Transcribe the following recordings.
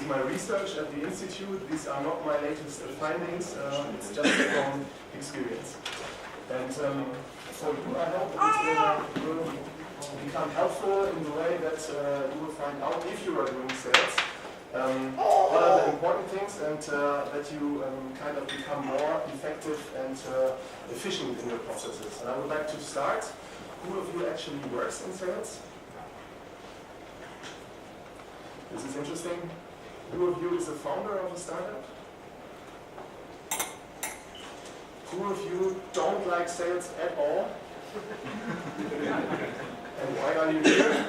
is my research at the Institute. These are not my latest findings, it's just from experience. And so I hope it will become helpful in the way that you will find out if you are doing sales. What are the important things, and that you kind of become more effective and efficient in your processes. And I would like to start. Who of you actually works in sales? This is interesting. Who of you is a founder of a startup? Who of you don't like sales at all? And why are you here?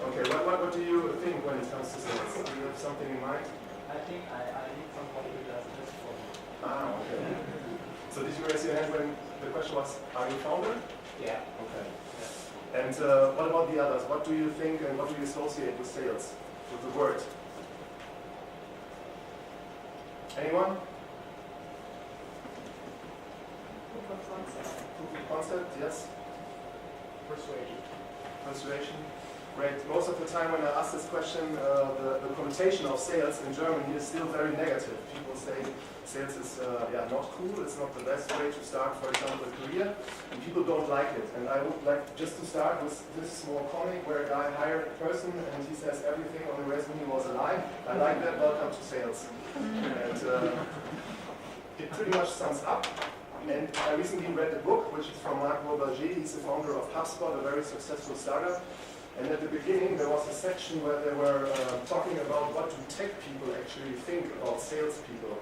Okay, what do you think when it comes to sales? Do you have something in mind? I think I need somebody who does this for me. Ah, okay. So did you raise your hand when the question was, are you a founder? Yeah. Okay. Yeah. And what about the others? What do you think and what do you associate with sales, with the word? Anyone? Proof of concept. Proof of concept, yes. Persuasion. Persuasion. Great. Most of the time when I ask this question, the connotation of sales in Germany is still very negative. People say sales is not cool, it's not the best way to start, for example, a career, and people don't like it. And I would like just to start with this small comic where a guy hired a person and he says everything on the resume was a lie. I like that, welcome to sales. And it pretty much sums up. And I recently read a book, which is from Wrobel. He's the founder of HubSpot, a very successful startup. And at the beginning, there was a section where they were talking about what do tech people actually think about salespeople.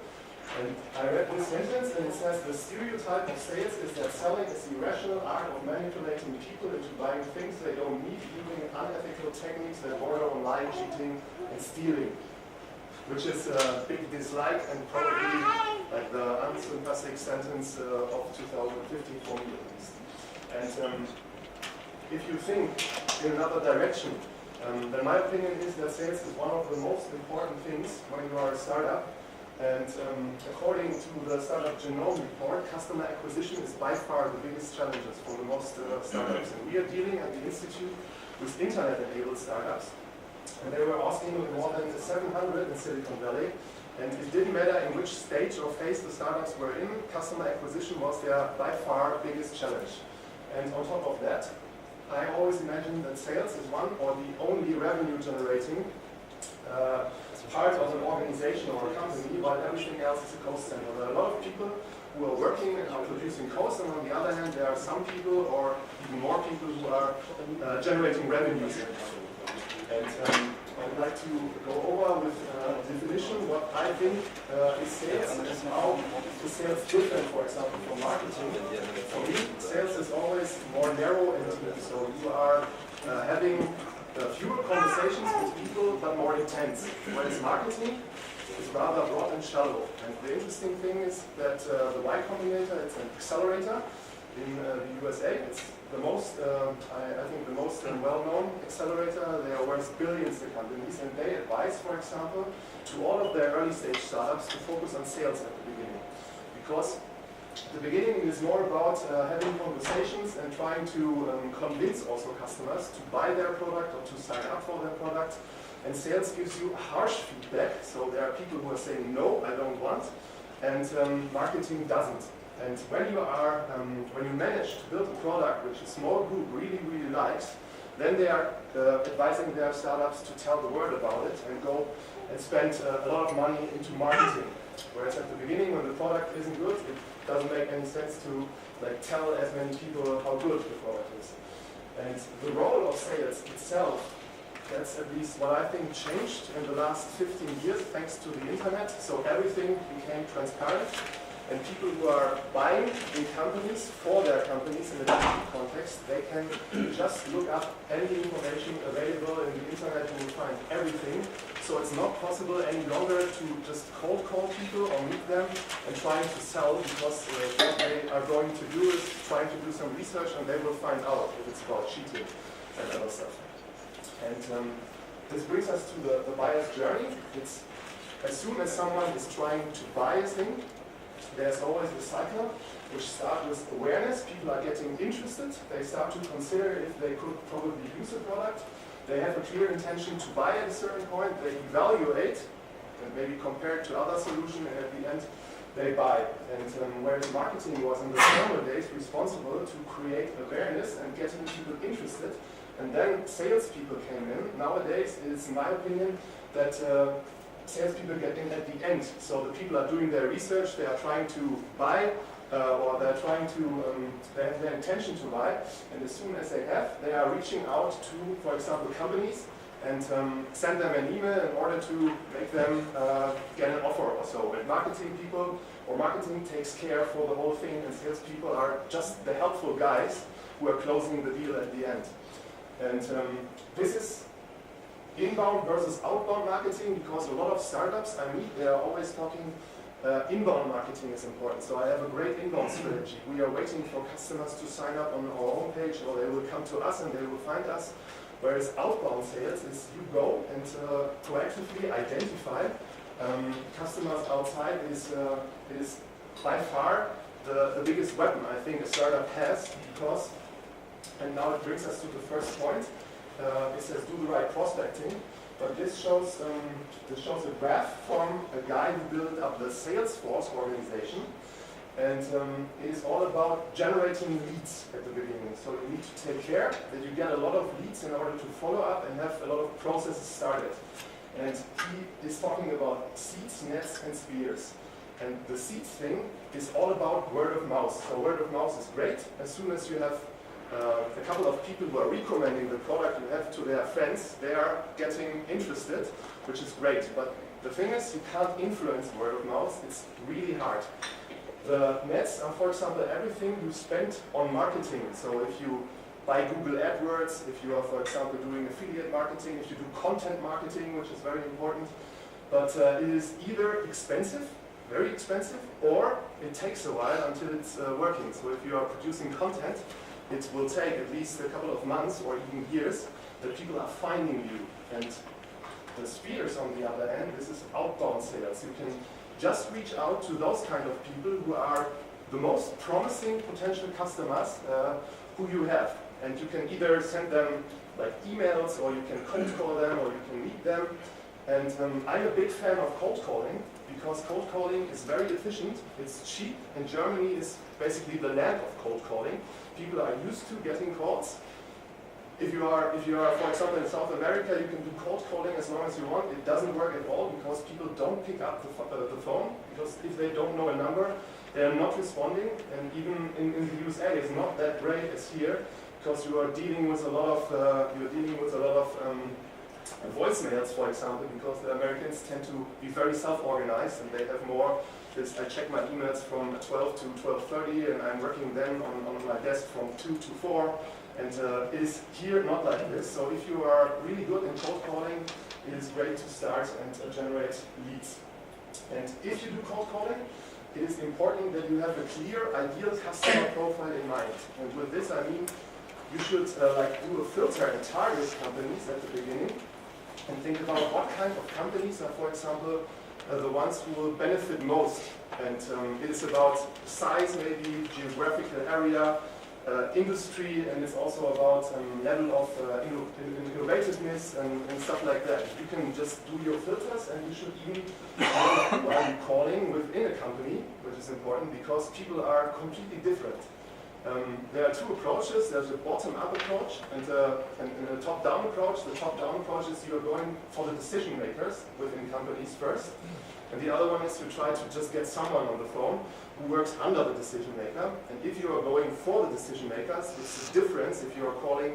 And I read this sentence, and it says, the stereotype of sales is that selling is the irrational art of manipulating people into buying things they don't need, using unethical techniques that border on lying, cheating, and stealing. Which is a big dislike and probably like the unsympathetic sentence of 2015 for me at least. And if you think in another direction, then my opinion is that sales is one of the most important things when you are a startup. And according to the Startup Genome report, customer acquisition is by far the biggest challenges for the most startups. And we are dealing at the Institute with internet-enabled startups. And they were asking more than 700 in Silicon Valley. And it didn't matter in which stage or phase the startups were in, customer acquisition was their by far biggest challenge. And on top of that, I always imagine that sales is one or the only revenue generating part of an organization or a company, while everything else is a cost center. There are a lot of people who are working and are producing costs, and on the other hand, there are some people or even more people who are generating revenues. And I would like to go over with a definition what I think is sales and how is sales different, for example, from marketing. For me, sales is always more narrow and deep. So you are having fewer conversations with people, but more intense. Whereas marketing is rather broad and shallow. And the interesting thing is that the Y Combinator, it's an accelerator in the USA. It's the most, I think, the most well-known accelerator. They are worth billions to companies, and they advise, for example, to all of their early-stage startups to focus on sales at the beginning, because at the beginning it is more about having conversations and trying to convince also customers to buy their product or to sign up for their product. And sales gives you harsh feedback. So there are people who are saying, no, I don't want, and marketing doesn't. And when you manage to build a product which a small group really, really likes, then they are advising their startups to tell the word about it and go and spend a lot of money into marketing. Whereas at the beginning, when the product isn't good, it doesn't make any sense to tell as many people how good the product is. And the role of sales itself, that's at least what I think changed in the last 15 years thanks to the internet. So everything became transparent. And people who are buying in companies for their companies in a digital context, they can just look up any information available in the internet and will find everything. So it's not possible any longer to just cold call people or meet them and trying to sell, because what they are going to do is trying to do some research and they will find out if it's about cheating and other stuff. And this brings us to the buyer's journey. It's as soon as someone is trying to buy a thing, there's always a cycle which starts with awareness. People are getting interested. They start to consider if they could probably use a product. they have a clear intention to buy at a certain point, they evaluate, and maybe compare it to other solutions, and at the end, they buy. And whereas marketing was in the former days responsible to create awareness and getting people interested, and then salespeople came in. Nowadays, it's in my opinion that salespeople get in at the end. So the people are doing their research, they are trying to buy, or they're trying to, they have their intention to buy, and as soon as they are reaching out to, for example, companies, and send them an email in order to make them get an offer or so. And marketing people, or marketing takes care for the whole thing, and salespeople are just the helpful guys who are closing the deal at the end. And this is inbound versus outbound marketing, because a lot of startups I meet, they are always talking inbound marketing is important. So I have a great inbound strategy. We are waiting for customers to sign up on our homepage, or they will come to us and they will find us. Whereas outbound sales is you go and proactively identify customers outside. It is by far the biggest weapon I think a startup has, because, and now it brings us to the first point, it says do the right prospecting, but this shows a graph from a guy who built up the Salesforce organization. And it is all about generating leads at the beginning. So you need to take care that you get a lot of leads in order to follow up and have a lot of processes started. And he is talking about seeds, nets, and spears. And the seeds thing is all about word of mouth. So word of mouth is great. As soon as you have a couple of people who are recommending the product you have to their friends, they are getting interested, which is great. But the thing is, you can't influence word of mouth. It's really hard. The nets are, for example, everything you spend on marketing. So if you buy Google AdWords, if you are, for example, doing affiliate marketing, if you do content marketing, which is very important, but it is either expensive, very expensive, or it takes a while until it's working. So if you are producing content, it will take at least a couple of months or even years that people are finding you. And the spears, on the other hand, this is outbound sales. You can just reach out to those kind of people who are the most promising potential customers who you have. And you can either send them like emails, or you can cold call them, or you can meet them. And I'm a big fan of cold calling, because cold calling is very efficient, it's cheap, and Germany is basically the land of cold calling. People are used to getting calls. If you are, for example, in South America, you can do cold calling as long as you want. It doesn't work at all, because people don't pick up the phone, because if they don't know a number, they are not responding. And even in the USA, it's not that great as here, because you are dealing with a lot of voicemails, for example, because the Americans tend to be very self-organized, and they have more. I check my emails from 12 to 12:30, and I'm working then on my desk from 2 to 4. And it is here not like this. So if you are really good in cold calling, it is great to start and generate leads. And if you do cold calling, it is important that you have a clear, ideal customer profile in mind. And with this, I mean, you should do a filter and target companies at the beginning, and think about what kind of companies are, for example, the ones who will benefit most. And it is about size, maybe geographical area, industry, and it's also about level of innovativeness and stuff like that. You can just do your filters, and you should even know who are you calling within a company, which is important, because people are completely different. There are two approaches. There's a bottom-up approach and a top-down approach. The top-down approach is you are going for the decision makers within companies first, and the other one is you try to just get someone on the phone who works under the decision maker. And if you are going for the decision makers, it's a difference if you are calling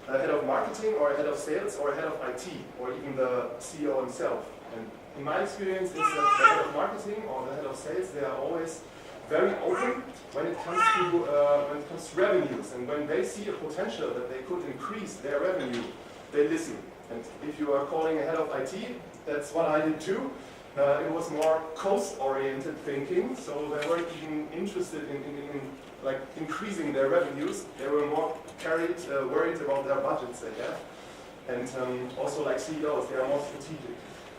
a head of marketing, or a head of sales, or a head of IT, or even the CEO himself. And in my experience, is that the head of marketing or the head of sales, they are always very open when it comes to revenues, and when they see a potential that they could increase their revenue, they listen. And if you are calling a head of IT, that's what I did too. It was more cost-oriented thinking, so they weren't even interested in increasing their revenues. They were more worried about their budgets they have, and also like CEOs, they are more strategic.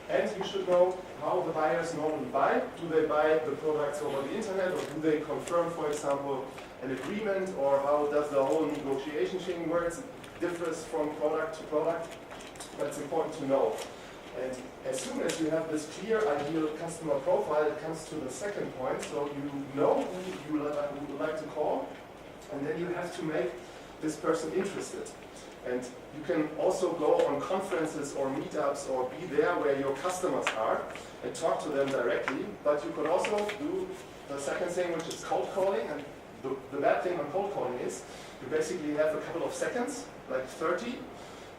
And you should know how the buyers normally buy. Do they buy the products over the internet, or do they confirm, for example, an agreement, or how does the whole negotiation thing work? It differs from product to product. That's important to know. And as soon as you have this clear ideal customer profile, it comes to the second point. So you know who you would like to call, and then you have to make this person interested. And you can also go on conferences or meetups or be there where your customers are and talk to them directly. But you could also do the second thing, which is cold calling. And the bad thing on cold calling is you basically have a couple of seconds, like 30,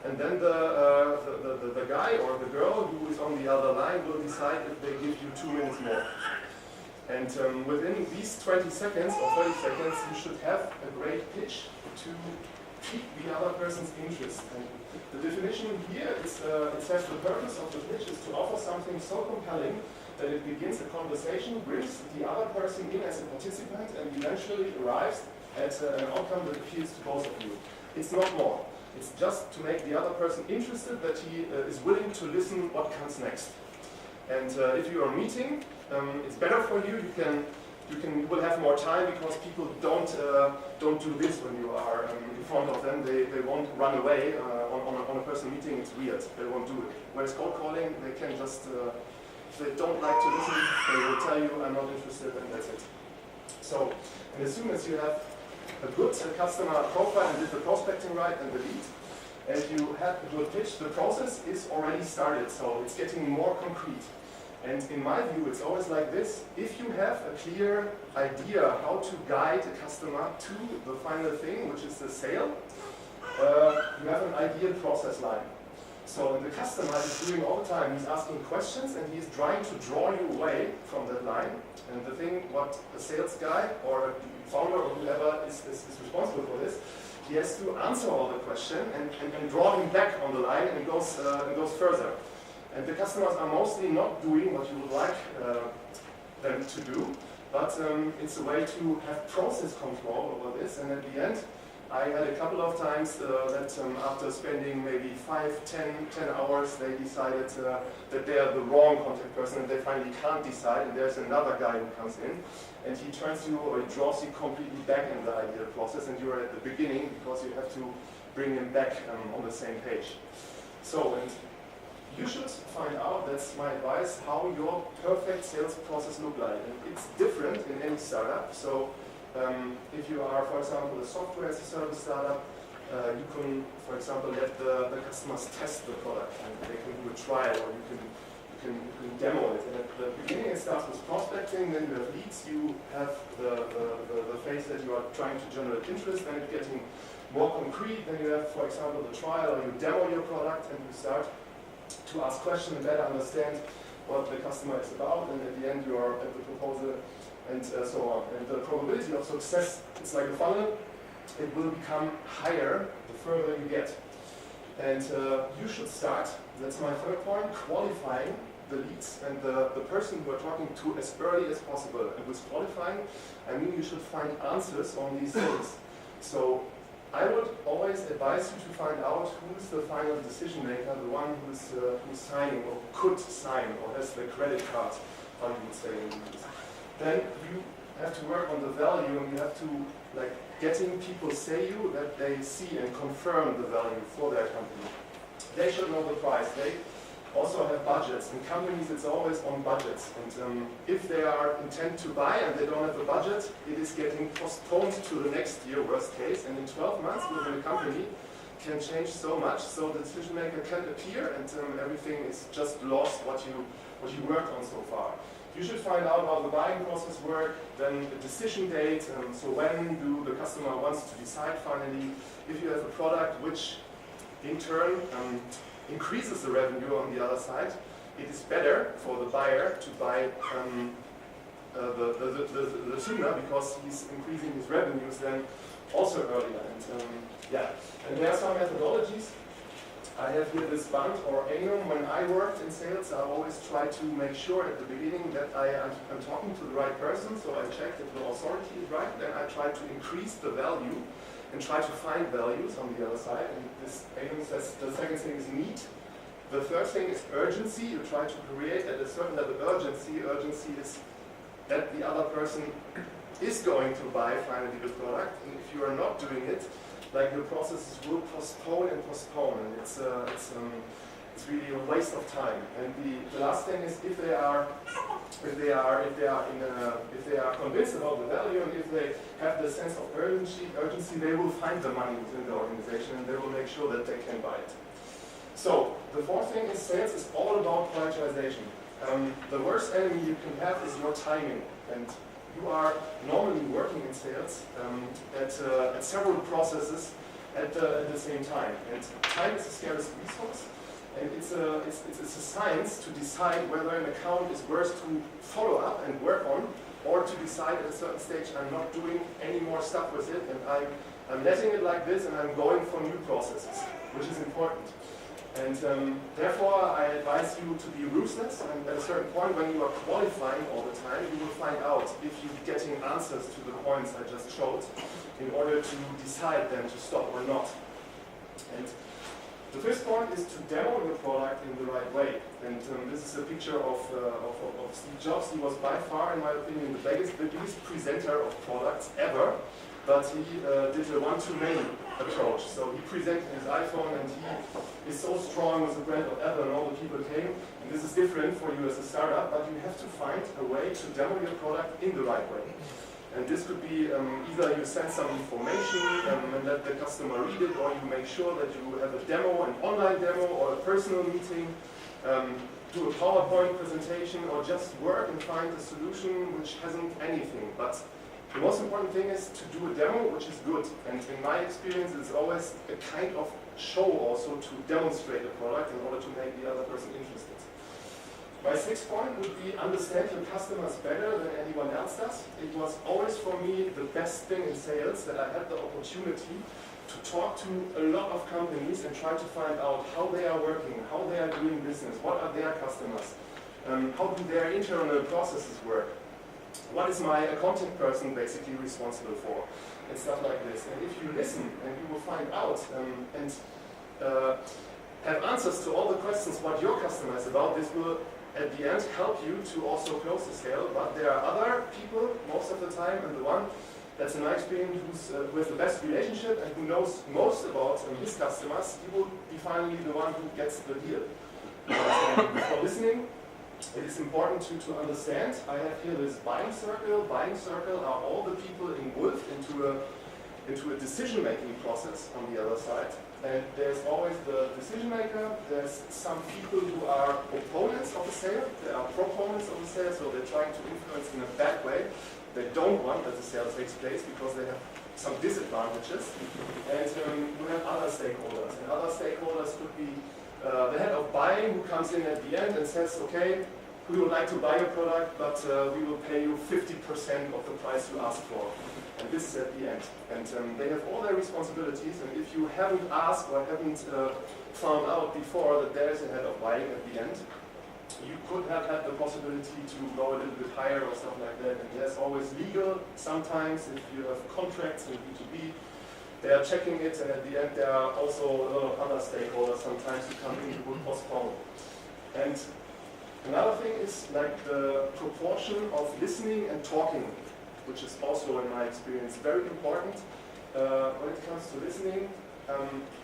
and then the guy or the girl who is on the other line will decide if they give you 2 minutes more. And within these 20 seconds or 30 seconds, you should have a great pitch to pique the other person's interest. And the definition here is, it says the purpose of the pitch is to offer something so compelling that it begins a conversation, brings the other person in as a participant, and eventually arrives at an outcome that appeals to both of you. It's not more. It's just to make the other person interested, that he is willing to listen what comes next. And if you are meeting, it's better for you. You will have more time because people don't do this when you are in front of them. They won't run away on a person meeting. It's weird. They won't do it. Whereas cold calling, they can just, if they don't like to listen, they will tell you, I'm not interested, and that's it. So, and as soon as you have a good customer profile and did the prospecting right and the lead, and you have a good pitch, the process is already started. So it's getting more concrete. And in my view, it's always like this. If you have a clear idea how to guide a customer to the final thing, which is the sale, you have an ideal process line. So the customer is doing all the time, he's asking questions and he's trying to draw you away from that line. And the thing, what a sales guy or a founder or whoever is responsible for this, he has to answer all the questions and draw him back on the line, and it goes further. And the customers are mostly not doing what you would like them to do, but it's a way to have process control over this. And at the end, I had a couple of times that after spending maybe 10 hours, they decided that they are the wrong contact person and they finally can't decide, and there's another guy who comes in and he turns you or he draws you completely back in the ideal process, and you're at the beginning because you have to bring him back on the same page. So, and you should find out, that's my advice, how your perfect sales process look like. And it's different in any startup. So if you are, for example, a software as a service startup, you can, for example, let the customers test the product, and they can do a trial, or you can demo it. And at the beginning it starts with prospecting, then you have leads, you have the phase that you are trying to generate interest, then it's getting more concrete, then you have, for example, the trial, or you demo your product and you start to ask questions and better understand what the customer is about, and at the end you are at the proposal, and so on. And the probability of success, it's like a funnel, it will become higher the further you get. And you should start, that's my third point, qualifying the leads and the person you are talking to as early as possible. And with qualifying, I mean you should find answers on these things. So I would always advise you to find out who is the final decision maker, the one who's signing or could sign or has the credit card, how you would say in English. Then you have to work on the value, and you have to, like, getting people say you that they see and confirm the value for their company. They should know the price. They also have budgets. In companies, it's always on budgets. And if they are intent to buy and they don't have a budget, it is getting postponed to the next year, worst case. And in 12 months, within a company, can change so much. So the decision maker can appear, and everything is just lost what you worked on so far. You should find out how the buying process works, then the decision date, so when do the customer wants to decide finally. If you have a product which in turn increases the revenue on the other side, it is better for the buyer to buy the sooner, because he's increasing his revenues then also earlier. And there are some methodologies. I have here this band or annum. When I worked in sales, I always try to make sure at the beginning that I'm talking to the right person, so I check if the authority is right, then I try to increase the value and try to find values on the other side. And this annum says the second thing is need. The third thing is urgency. You try to create at a certain level urgency. Urgency is that the other person is going to buy finally the product, and if you are not doing it, like, your processes will postpone and postpone, and It's really a waste of time. And the last thing is if they are convinced about the value and if they have the sense of urgency, they will find the money within the organization and they will make sure that they can buy it. So the fourth thing is sales is all about prioritization. The worst enemy you can have is your timing. And you are normally working in sales at several processes at the same time. And time is a scarce resource. And it's a science to decide whether an account is worth to follow up and work on, or to decide at a certain stage I'm not doing any more stuff with it and I'm letting it like this and I'm going for new processes, which is important. And therefore I advise you to be ruthless, and at a certain point when you are qualifying all the time, you will find out if you're getting answers to the points I just showed in order to decide then to stop or not. And the fifth point is to demo your product in the right way. And this is a picture of Steve Jobs. He was by far, in my opinion, the biggest presenter of products ever. But he did a one-to-many approach. So he presented his iPhone and he is so strong with the brand of Apple and all the people came. And this is different for you as a startup, but you have to find a way to demo your product in the right way. And this could be either you send some information and let the customer read it, or you make sure that you have a demo, an online demo, or a personal meeting, do a PowerPoint presentation, or just work and find a solution which hasn't anything. But the most important thing is to do a demo which is good. And in my experience, it's always a kind of show also to demonstrate a product in order to make the other person interested. My sixth point would be understand your customers better than anyone else does. It was always for me the best thing in sales that I had the opportunity to talk to a lot of companies and try to find out how they are working, how they are doing business, what are their customers, how do their internal processes work, what is my contact person basically responsible for, and stuff like this. And if you listen and you will find out and have answers to all the questions what your customer is about, this will at the end help you to also close the sale. But there are other people most of the time, and the one that's in my experience who has the best relationship and who knows most about his customers, he will be finally the one who gets the deal. For listening, it is important to understand. I have here this buying circle. Buying circle are all the people involved into a decision-making process on the other side. And there's always the decision maker, there's some people who are opponents of the sale, they are proponents of the sale, so they're trying to influence in a bad way. They don't want that the sale takes place because they have some disadvantages. And you have other stakeholders. And other stakeholders could be the head of buying who comes in at the end and says, okay, we would like to buy your product, but we will pay you 50% of the price you asked for. And this is at the end. And they have all their responsibilities, and if you haven't asked or haven't found out before that there is a head of buying at the end, you could have had the possibility to go a little bit higher or stuff like that. And there's always legal, sometimes if you have contracts in B2B, they are checking it, and at the end there are also a lot of other stakeholders sometimes who come in who would postpone. And another thing is like the proportion of listening and talking, which is also, in my experience, very important when it comes to listening.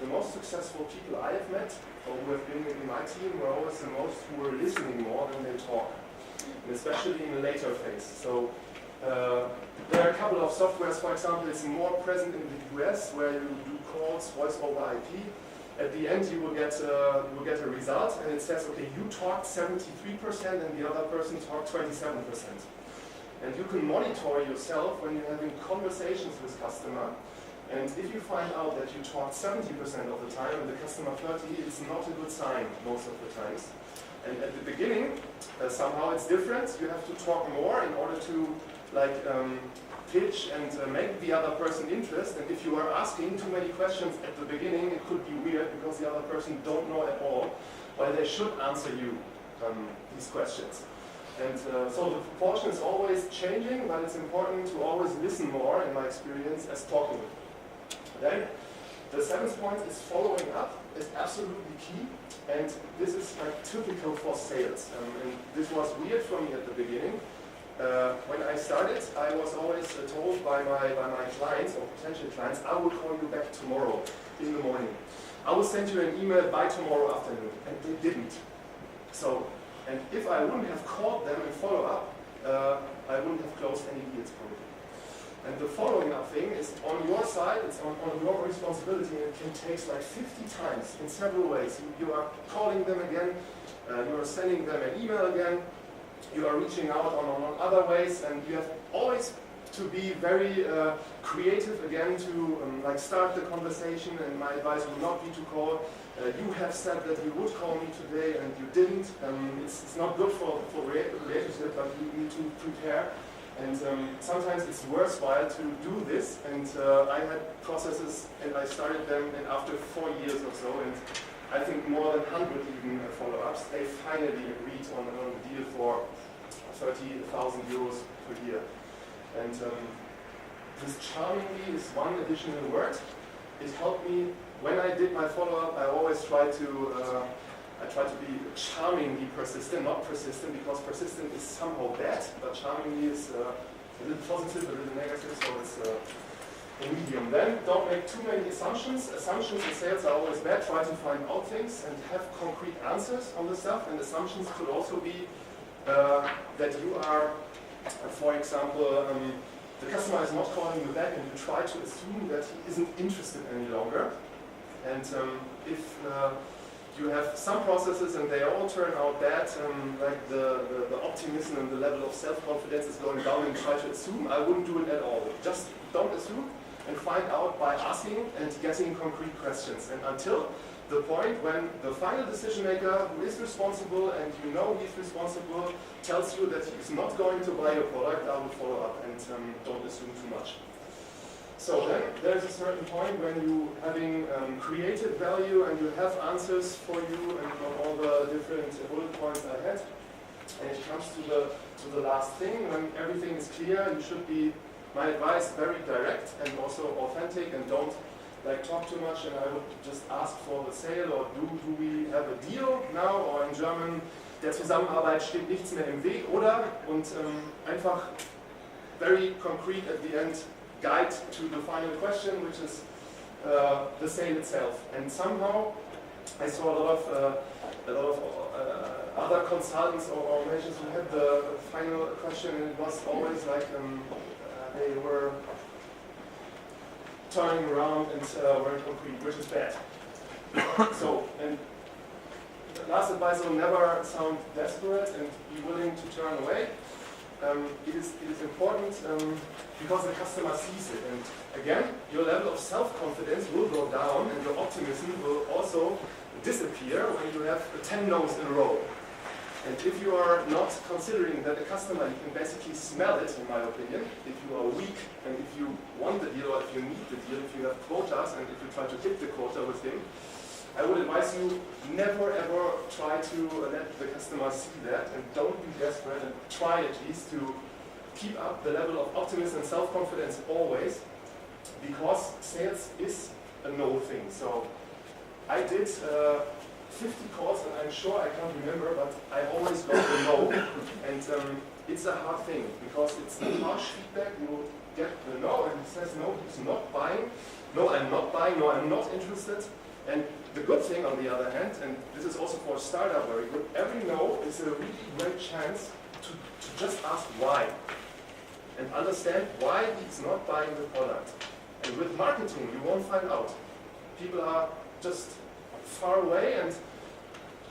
The most successful people I have met, or who have been in my team, were always the most who were listening more than they talk, and especially in the later phase. So there are a couple of softwares, for example, it's more present in the US, where you do calls, voice over IP. At the end, you will get a result, and it says, okay, you talked 73%, and the other person talked 27%. And you can monitor yourself when you're having conversations with customer. And if you find out that you talk 70% of the time and the customer 30%, it's not a good sign most of the times. And at the beginning, somehow it's different. You have to talk more in order to pitch and make the other person interested. And if you are asking too many questions at the beginning, it could be weird because the other person don't know at all why they should answer you these questions. And so the proportion is always changing, but it's important to always listen more, in my experience, as talking. Then the seventh point is following up is absolutely key, and this is typical for sales. And this was weird for me at the beginning. When I started, I was always told by my clients or potential clients, I will call you back tomorrow in the morning. I will send you an email by tomorrow afternoon, and they didn't. So, and if I wouldn't have called them and follow up, I wouldn't have closed any deals probably. And the following up thing is on your side, it's on your responsibility, and it can take like 50 times in several ways. You are calling them again, you are sending them an email again, you are reaching out on other ways, and you have always to be very creative again to like start the conversation. And my advice would not be to call. You have said that you would call me today and you didn't. It's not good for relationship, but you need to prepare. And sometimes it's worthwhile to do this. And I had processes and I started them, and after 4 years or so, and I think more than 100 even follow-ups, they finally agreed on a deal for 30,000 euros per year. And this charmingly is one additional word. It helped me when I did my follow-up. I always try to be charmingly persistent, not persistent, because persistent is somehow bad, but charmingly is a little positive, a little negative, so it's a medium. Then don't make too many assumptions. Assumptions in sales are always bad. Try to find out things and have concrete answers on the stuff. And assumptions could also be that you are, for example, the customer is not calling you back, and you try to assume that he isn't interested any longer. And if you have some processes and they all turn out bad, like the optimism and the level of self-confidence is going down, and try to assume, I wouldn't do it at all. Just don't assume and find out by asking and getting concrete questions. And until the point when the final decision maker who is responsible, and you know he's responsible, tells you that he's not going to buy your product, I will follow up, and don't assume too much. So then there's a certain point when you having created value and you have answers for you and on all the different bullet points I had. And it comes to the last thing, when everything is clear, you should be, my advice, very direct and also authentic, and don't like talk too much. And I would just ask for the sale, or do we have a deal now, or in German, der Zusammenarbeit steht nichts mehr im Weg, oder? Und einfach very concrete at the end, guide to the final question, which is the sale itself. And somehow I saw a lot of other consultants or organizations who had the final question, and it was always like they were turning around and weren't concrete, which is bad. So, and the last advice will never sound desperate and be willing to turn away. It is important because the customer sees it, and again, your level of self-confidence will go down, and your optimism will also disappear when you have 10 no's in a row. And if you are not considering that the customer, you can basically smell it, in my opinion, if you are weak and if you want the deal or if you need the deal, if you have quotas and if you try to hit the quota with him, I would advise you never ever try to let the customer see that, and don't be desperate, and try at least to keep up the level of optimism and self-confidence always, because sales is a no thing. So I did 50 calls, and I'm sure I can't remember, but I always got a no, and it's a hard thing, because it's a harsh feedback. You get the no, and he says no, he's not buying, no, I'm not buying, no, I'm not interested. And the good thing, on the other hand, and this is also for a startup very good, every no is a really great chance to just ask why, and understand why he's not buying the product. And with marketing, you won't find out. People are just far away, and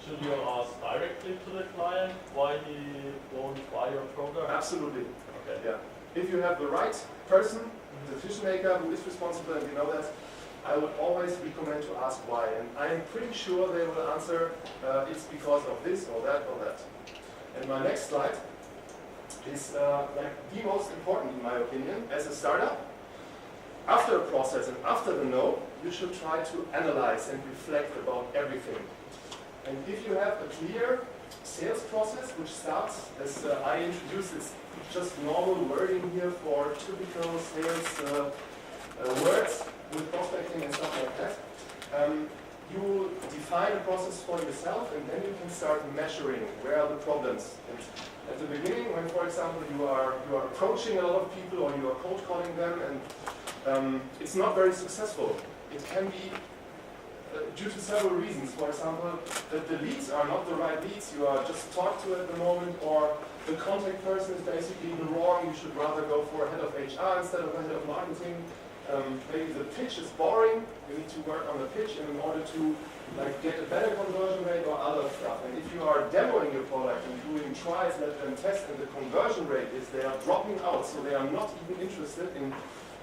should you ask directly to the client why he won't buy your product? Absolutely. Okay. Yeah. If you have the right person, the decision maker who is responsible, and you know that, I would always recommend to ask why. And I'm pretty sure they will answer it's because of this or that or that. And my next slide is like the most important, in my opinion, as a startup. After a process and after the no, you should try to analyze and reflect about everything. And if you have a clear sales process, which starts, as I introduced, it's just normal wording here for typical sales words with prospecting and stuff like that, you define a process for yourself, and then you can start measuring where are the problems. And at the beginning, when, for example, you are approaching a lot of people, or you are cold calling them, and it's not very successful, it can be due to several reasons. For example, that the leads are not the right leads you are just talked to at the moment, or the contact person is basically the wrong, you should rather go for a head of HR instead of a head of marketing. Maybe the pitch is boring, you need to work on the pitch in order to get a better conversion rate or other stuff. And if you are demoing your product and doing trials, let them test, and the conversion rate is they are dropping out, so they are not even interested in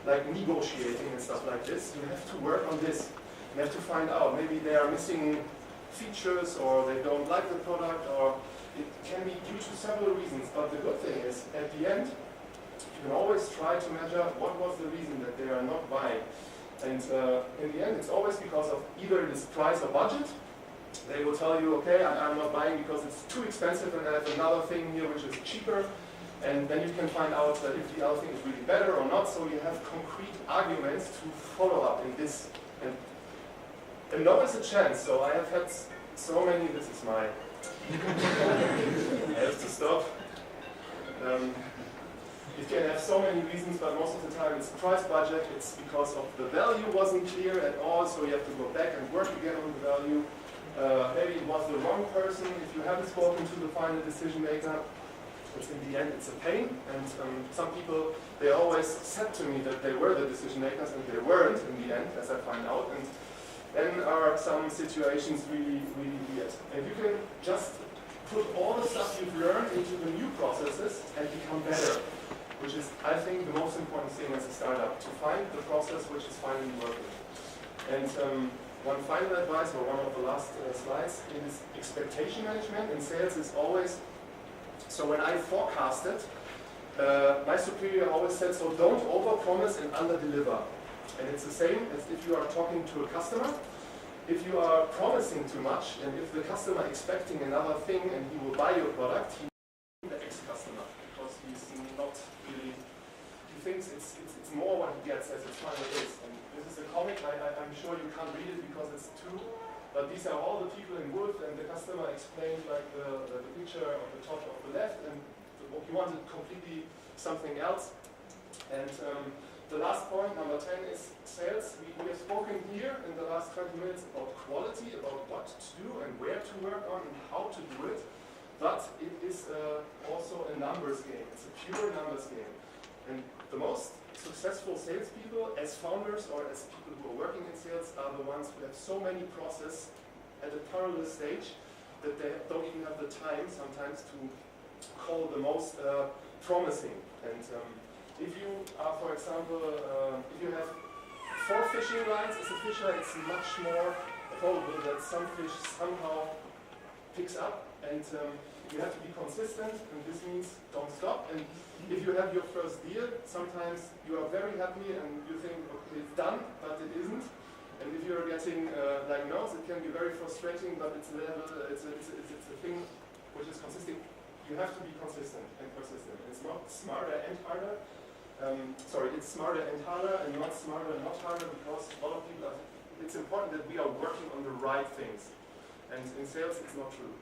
negotiating and stuff like this, you have to work on this. You have to find out, maybe they are missing features, or they don't like the product, or it can be due to several reasons. But the good thing is, at the end, you can always try to measure what was the reason that they are not buying. And in the end, it's always because of either this price or budget. They will tell you, okay, I'm not buying because it's too expensive, and I have another thing here which is cheaper. And then you can find out that if the other thing is really better or not. So you have concrete arguments to follow up in this. And no is a chance. So I have had so many. This is my. I have to stop. You can have so many reasons, but most of the time it's price budget. It's because of the value wasn't clear at all, so you have to go back and work again on the value. Maybe it was the wrong person. If you haven't spoken to the final decision maker, it's in the end it's a pain. And some people, they always said to me that they were the decision makers, and they weren't in the end, as I find out. And then are some situations really, really weird. And you can just put all the stuff you've learned into the new processes and become better, which is, I think, the most important thing as a startup, to find the process which is finally working. And one final advice, or one of the last slides, is expectation management in sales is always, so when I forecasted, my superior always said, so don't overpromise and underdeliver. And it's the same as if you are talking to a customer. If you are promising too much, and if the customer is expecting another thing and he will buy your product, he will be the ex-customer, because he's not really, he thinks it's more what he gets as it finally is. And this is a comic, I'm sure you can't read it because it's too, but these are all the people in wood, and the customer explained the picture of the top of the left, and he wanted completely something else. And the last point, number 10, is sales. We have spoken here in the last 20 minutes about quality, about what to do and where to work on and how to do it. But it is also a numbers game. It's a pure numbers game. And the most successful salespeople, as founders or as people who are working in sales, are the ones who have so many processes at a parallel stage that they don't even have the time sometimes to call the most promising. And if you are, for example, if you have 4 fishing lines as a fisher, it's much more probable that some fish somehow picks up, and you have to be consistent, and this means don't stop. And if you have your first deal, sometimes you are very happy and you think, okay, it's done, but it isn't. And if you're getting no's, it can be very frustrating, but it's a thing which is consistent. You have to be consistent and persistent. It's not smarter and harder. It's smarter and harder, and not smarter and not harder, because a lot of people it's important that we are working on the right things. And in sales, it's not true.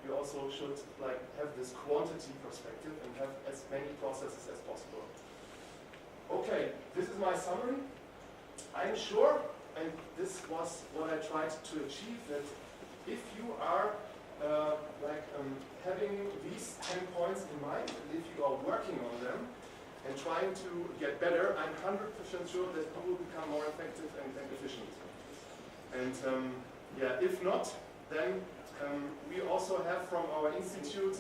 You also should have this quantity perspective and have as many processes as possible. Okay, this is my summary. I'm sure, and this was what I tried to achieve, that if you are having these 10 points in mind, and if you are working on them and trying to get better, I'm 100% sure that you will become more effective and efficient. And if not, then we also have from our institute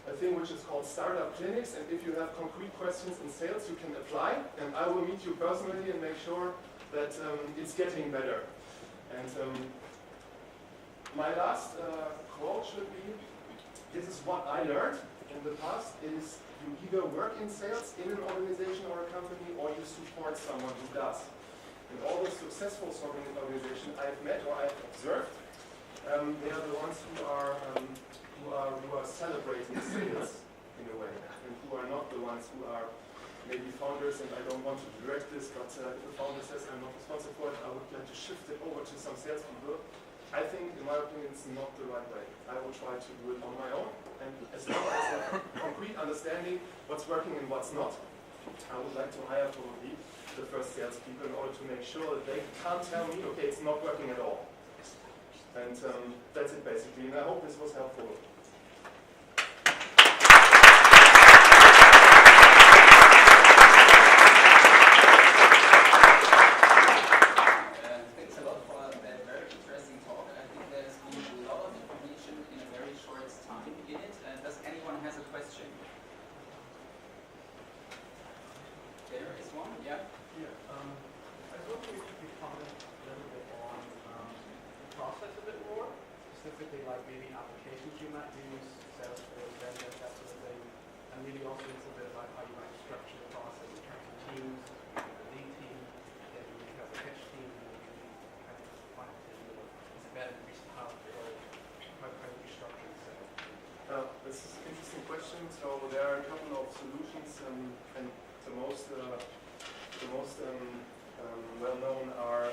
a thing which is called startup clinics, and if you have concrete questions in sales, you can apply, and I will meet you personally and make sure that it's getting better. And my last quote should be, this is what I learned in the past, is you either work in sales in an organization or a company, or you support someone who does. And all the successful organizations I've met or I've observed, they are the ones who are celebrating sales in a way, and who are not the ones who are maybe founders. And I don't want to direct this, but if the founder says I'm not responsible for it, I would like to shift it over to some salespeople. I think, in my opinion, it's not the right way. I will try to do it on my own, and as long as I have a concrete understanding what's working and what's not, I would like to hire probably the first salespeople in order to make sure that they can't tell me, okay, it's not working at all. And that's it basically, and I hope this was helpful. Thanks a lot for that very interesting talk. I think there's been a lot of information in a very short time in it. Does anyone has a question? There is one, yeah? Yeah. I was wondering if you could comment a little bit on the process a bit more, specifically like maybe applications you might use, Salesforce, vendor, that sort of thing, and maybe also a little bit about how you might structure the process in terms of teams, the lead team, then you have a pitch team, and then you kind of find is it better to be how you structure the sale? This is an interesting question. So there are a couple of solutions, and the most well-known are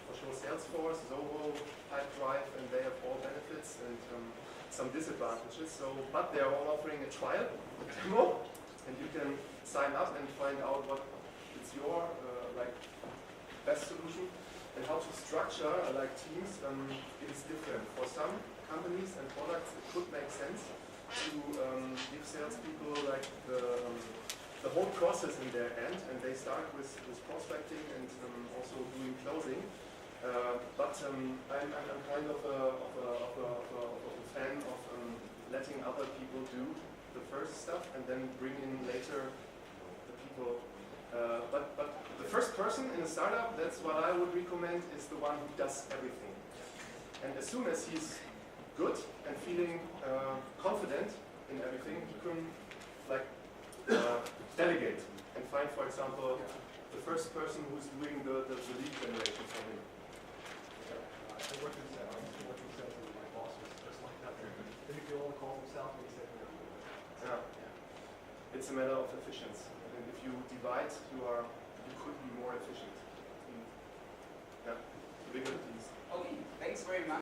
for sure Salesforce, Zoho, Pipedrive, and they have all benefits and some disadvantages. So, but they are all offering a trial, a demo, and you can sign up and find out what is your best solution. And how to structure teams is different. For some companies and products, it could make sense to give salespeople the whole process in their end, and they start with prospecting and also doing closing. But I'm kind of a fan of letting other people do the first stuff and then bring in later the people. But the first person in a startup, that's what I would recommend, is the one who does everything. And as soon as he's good and feeling confident in everything, he can delegate and find, for example, the first person who's doing the lead generation for him. I work in sales. I used to work in sales, and my boss was just like that. Then he could all call himself, and he said, Yeah. It's a matter of efficiency. And if you divide, you could be more efficient. Yeah. The bigger the teams. Okay, thanks very much.